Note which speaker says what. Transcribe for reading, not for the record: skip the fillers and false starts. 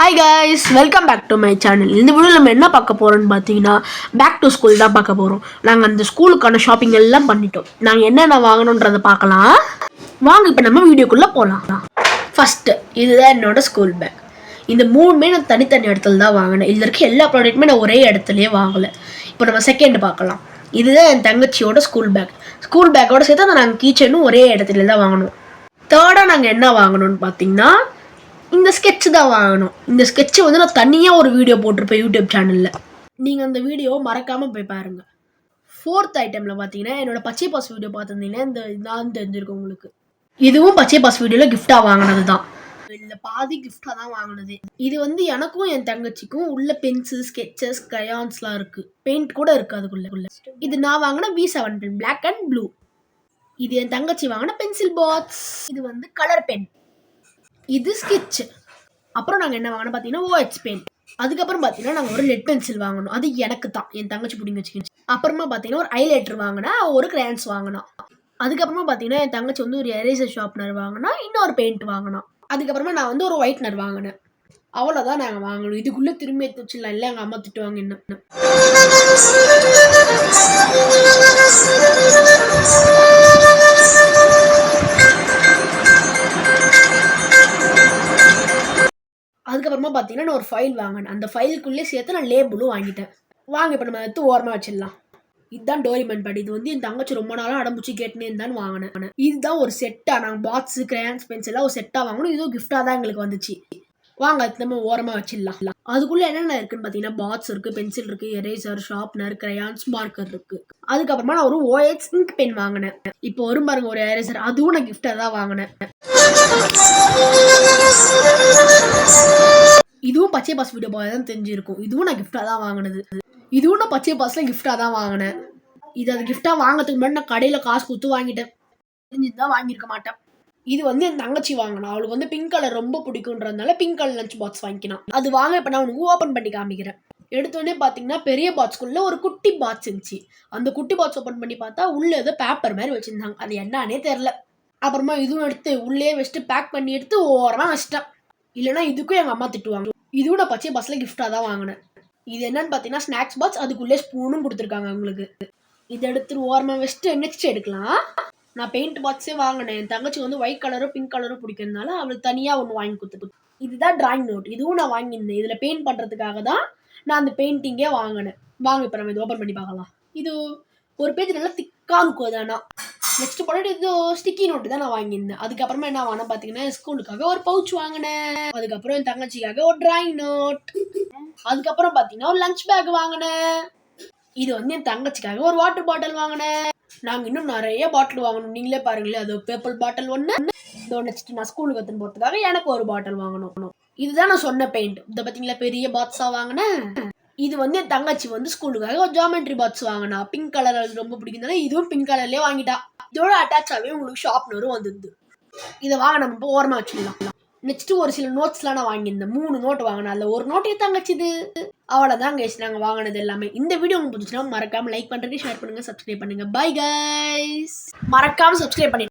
Speaker 1: Hi guys, welcome back to my channel. இந்த வீடியோல நம்ம என்ன பார்க்க போறோம்னு பாத்தீங்கன்னா பேக் டு ஸ்கூல் தான் பார்க்க போறோம். நாங்க அந்த ஸ்கூலுக்கான ஷாப்பிங் எல்லாம் பண்ணிட்டோம். நாங்க என்னென்ன வாங்கணும்ன்றத பார்க்கலாம். வாங்க இப்போ நம்ம வீடியோக்குள்ள போலாம். ஃபர்ஸ்ட் இதுதான் என்னோட ஸ்கூல் பேக். இந்த மூணுமே நான் தனித்தனி இடத்துல தான் வாங்கினேன். இதுல இருக்க எல்லா ப்ராடக்ட்டுமே நான் ஒரே இடத்துலயே வாங்கல. இப்போ நம்ம செகண்ட் பார்க்கலாம். இதுதான் என் தங்கச்சியோட ஸ்கூல் பேக். ஸ்கூல் பேக்கோட சேர்த்து நாங்கள் கீச்சனும் ஒரே இடத்துல தான் வாங்கணும். தேர்டா நாங்கள் என்ன வாங்கணும்னு பார்த்தீங்கன்னா இந்த ஸ்கெட்ச் தான் வாங்கணும். இந்த ஸ்கெட்சை வந்து நான் தனியாக ஒரு வீடியோ போட்டிருப்பேன் யூடியூப் சேனலில். நீங்கள் அந்த வீடியோவை மறக்காமல் போய் பாருங்கள். ஃபோர்த் ஐட்டமில் பார்த்தீங்கன்னா என்னோட பச்சை பாஸ் வீடியோ பார்த்துருந்தீங்கன்னா இந்த நான் தெரிஞ்சிருக்கும் உங்களுக்கு. இதுவும் பச்சை பாஸ் வீடியோவில் கிஃப்டாக வாங்கினது தான். இந்த பாதி கிஃப்டாக தான் வாங்கினது. இது வந்து எனக்கும் என் தங்கச்சிக்கும் உள்ள பென்சில் ஸ்கெட்சஸ் கிரையான்ஸ்லாம் இருக்குது. பெயிண்ட் கூட இருக்குது அதுக்குள்ள. இது நான் வாங்கின V7 pen black and blue. இது என் தங்கச்சி வாங்கின பென்சில் பாக்ஸ். இது வந்து கலர் பென். இது ஸ்கெட்ச். அப்புறம் நாங்கள் என்ன வாங்கினோம் பார்த்தீங்கன்னா OH பென். அதுக்கப்புறம் பார்த்தீங்கன்னா நாங்கள் ஒரு லெட் பென்சில் வாங்கணும். அது எனக்கு தான், என் தங்கச்சி பிடிங்க வச்சுக்கிச்சு. அப்புறமா பார்த்தீங்கன்னா ஒரு ஹைலைட்டர் வாங்கினா, ஒரு கிரையான்ஸ் வாங்கினா. அதுக்கப்புறமா பார்த்தீங்கன்னா என் தங்கச்சி வந்து ஒரு எரேசர் ஷார்ப்னர் வாங்கினா, இன்னொரு பெயிண்ட் வாங்கினா. அதுக்கப்புறமா நான் வந்து ஒரு ஒயிட்னர் வாங்கினேன். அவ்வளோதான் நாங்கள் வாங்கணும். இதுக்குள்ளே திரும்பி எடுத்து வச்சிடலாம். இல்லை எங்கள் அம்மா திட்டுவாங்க என்ன. அதுக்கப்புறமா பார்த்தீங்கன்னா நான் ஒரு ஃபைல் வாங்கினேன். அந்த ஃபைலுக்குள்ளே சேர்த்து நான் லேபிளும் வாங்கிட்டேன். வாங்க இப்போ நம்ம எடுத்து ஓரமாக வச்சிடலாம். இதுதான் டோரிமன் படி. இது வந்து என் தங்கச்சி ரொம்ப நாளாக அடம்பிச்சு கேட்டுனே இருந்தான்னு வாங்கினேன். இதுதான் ஒரு செட்டாக நாங்கள் பாக்ஸு கிரையான்ஸ் பென்சிலாக ஒரு செட்டாக வாங்கணும். இதுவும் கிஃப்டாக தான் எங்களுக்கு வந்துச்சு. வாங்க அது நம்ம ஓரமாக வச்சிடலாம். அதுக்குள்ளே என்னென்ன இருக்குன்னு பார்த்தீங்கன்னா பாக்ஸ் இருக்குது, பென்சில் இருக்குது, எரேசர், ஷார்ப்னர், கிரையான்ஸ், மார்க்கர் இருக்குது. அதுக்கப்புறமா நான் ஒரு OH இங்க் பென் வாங்கினேன். இப்போ ஒரு பாருங்க ஒரு எரேசர், அதுவும் நான் கிஃப்டாக தான் வாங்கினேன். இதுவும் பச்சை பாஸ் வீடியோ பார்த்து தான் தெரிஞ்சிருக்கும். இதுவும் நான் கிஃப்டாக தான் வாங்கினது. இதுவும் நான் பச்சை பாஸில் கிஃப்டாக தான் வாங்கினேன். இது அது கிஃப்டாக வாங்கிறதுக்கு முன்னாடி நான் கடையில் காசு கொடுத்து வாங்கிட்டேன். தெரிஞ்சு தான் வாங்கியிருக்க மாட்டேன். இது வந்து என் தங்கச்சி வாங்கினா. அவளுக்கு வந்து பிங்க் கலர் ரொம்ப பிடிக்குன்றதுனால பிங்க் கலர் லஞ்ச் பாக்ஸ் வாங்கிக்கலாம். அது வாங்க இப்போ நான் உனக்கு ஓப்பன் பண்ணி காமிக்கிறேன். எடுத்தோடனே பார்த்தீங்கன்னா பெரிய பாக்ஸ்குள்ளே ஒரு குட்டி பாக்ஸ் இருந்துச்சு. அந்த குட்டி பாக்ஸ் ஓப்பன் பண்ணி பார்த்தா உள்ளே ஏதோ பேப்பர் மாதிரி வச்சுருந்தாங்க. அது என்னன்னே தெரில. அப்புறமா இதுவும் எடுத்து உள்ளே வச்சுட்டு பேக் பண்ணி எடுத்து ஓரமாக வச்சிட்டேன். இல்லைனா இதுக்கும் எங்கள் அம்மா திட்டுவாங்க. இதுவும் நான் பச்சை பாஸில் கிஃப்டாக தான் வாங்கினேன். இது என்னன்னு பார்த்தீங்கன்னா ஸ்நாக்ஸ் பாக்ஸ். அதுக்குள்ளே ஸ்பூனும் கொடுத்துருக்காங்க உங்களுக்கு. இதை எடுத்துட்டு ஓரமாக வச்சுட்டு நெக்ஸ்ட் எடுக்கலாம். நான் பெயிண்ட் பாக்ஸே வாங்கினேன். என் தங்கச்சி வந்து ஒயிட் கலரும் பிங்க் கலரும் பிடிக்கிறதுனால அவளுக்கு தனியாக ஒன்று வாங்கி கொடுத்துட்டு. இதுதான் டிராயிங் நோட். இதுவும் நான் வாங்கியிருந்தேன். இதில் பெயிண்ட் பண்ணுறதுக்காக தான் நான் அந்த பெயிண்டிங்கே வாங்கினேன். வாங்க இப்போ நம்ம இது ஓப்பன் பண்ணி பார்க்கலாம். இது ஒரு பேஜ் நல்லா திக்காக இருக்கும். அது ஆனால் நெக்ஸ்ட் ப்ராடக்ட் இது ஸ்டிக்கி நோட்டு தான் நான் வாங்கியிருந்தேன். அதுக்கப்புறமா என்ன வாங்கினேன் பார்த்தீங்கன்னா ஸ்கூலுக்காக ஒரு பவுச் வாங்கினேன். அதுக்கப்புறம் என் தங்கச்சிக்காக ஒரு டிராயிங் நோட். அதுக்கப்புறம் பார்த்தீங்கன்னா ஒரு லஞ்ச் பேக் வாங்கினேன். இது வந்து என் தங்கச்சிக்காக ஒரு வாட்டர் பாட்டில் வாங்கினேன். நாங்கள் இன்னும் நிறைய பாட்டில் வாங்கணும். நீங்களே பாருங்களேன். அது பேப்பர் பாட்டில் ஒன்று. இதோ நெக்ஸ்ட் நான் ஸ்கூலுக்கு எடுத்துன்னு போகிறதுக்காக எனக்கு ஒரு பாட்டில் வாங்கணும். இதுதான் நான் சொன்ன பெயிண்ட். இதை பார்த்தீங்களா பெரிய பாக்ஸாக வாங்கினேன். இது வந்து என் தங்கச்சி வந்து ஸ்கூலுக்காக ஒரு ஜாமெட்ரி பாக்ஸ் வாங்கினா. பிங்க் கலர் ரொம்ப பிடிக்குதுனால இதுவும் பிங்க் கலர்லேயே வாங்கிட்டா. இதோட அட்டாச்சாகவே உங்களுக்கு ஷார்ப்னரும் வந்துடுது. இதை வாங்க நம்ம இப்போ ஓரமாக வச்சுக்கலாம். நெக்ஸ்ட் ஒரு சில நோட்ஸ்லாம் நான் வாங்கியிருந்தேன். 3 நோட் வாங்கினேன். அதில் ஒரு நோட் என் தங்கச்சிது. அவ்வளோதான் கைஸ் நாங்கள் வாங்கினது எல்லாமே. இந்த வீடியோ உங்களுக்கு பிடிச்சினா மறக்காமல் லைக் பண்ணுறதுக்கு ஷேர் பண்ணுங்கள், சப்ஸ்கிரைப் பண்ணுங்கள். Bye guys. மறக்காமல் சப்ஸ்கிரைப் பண்ணி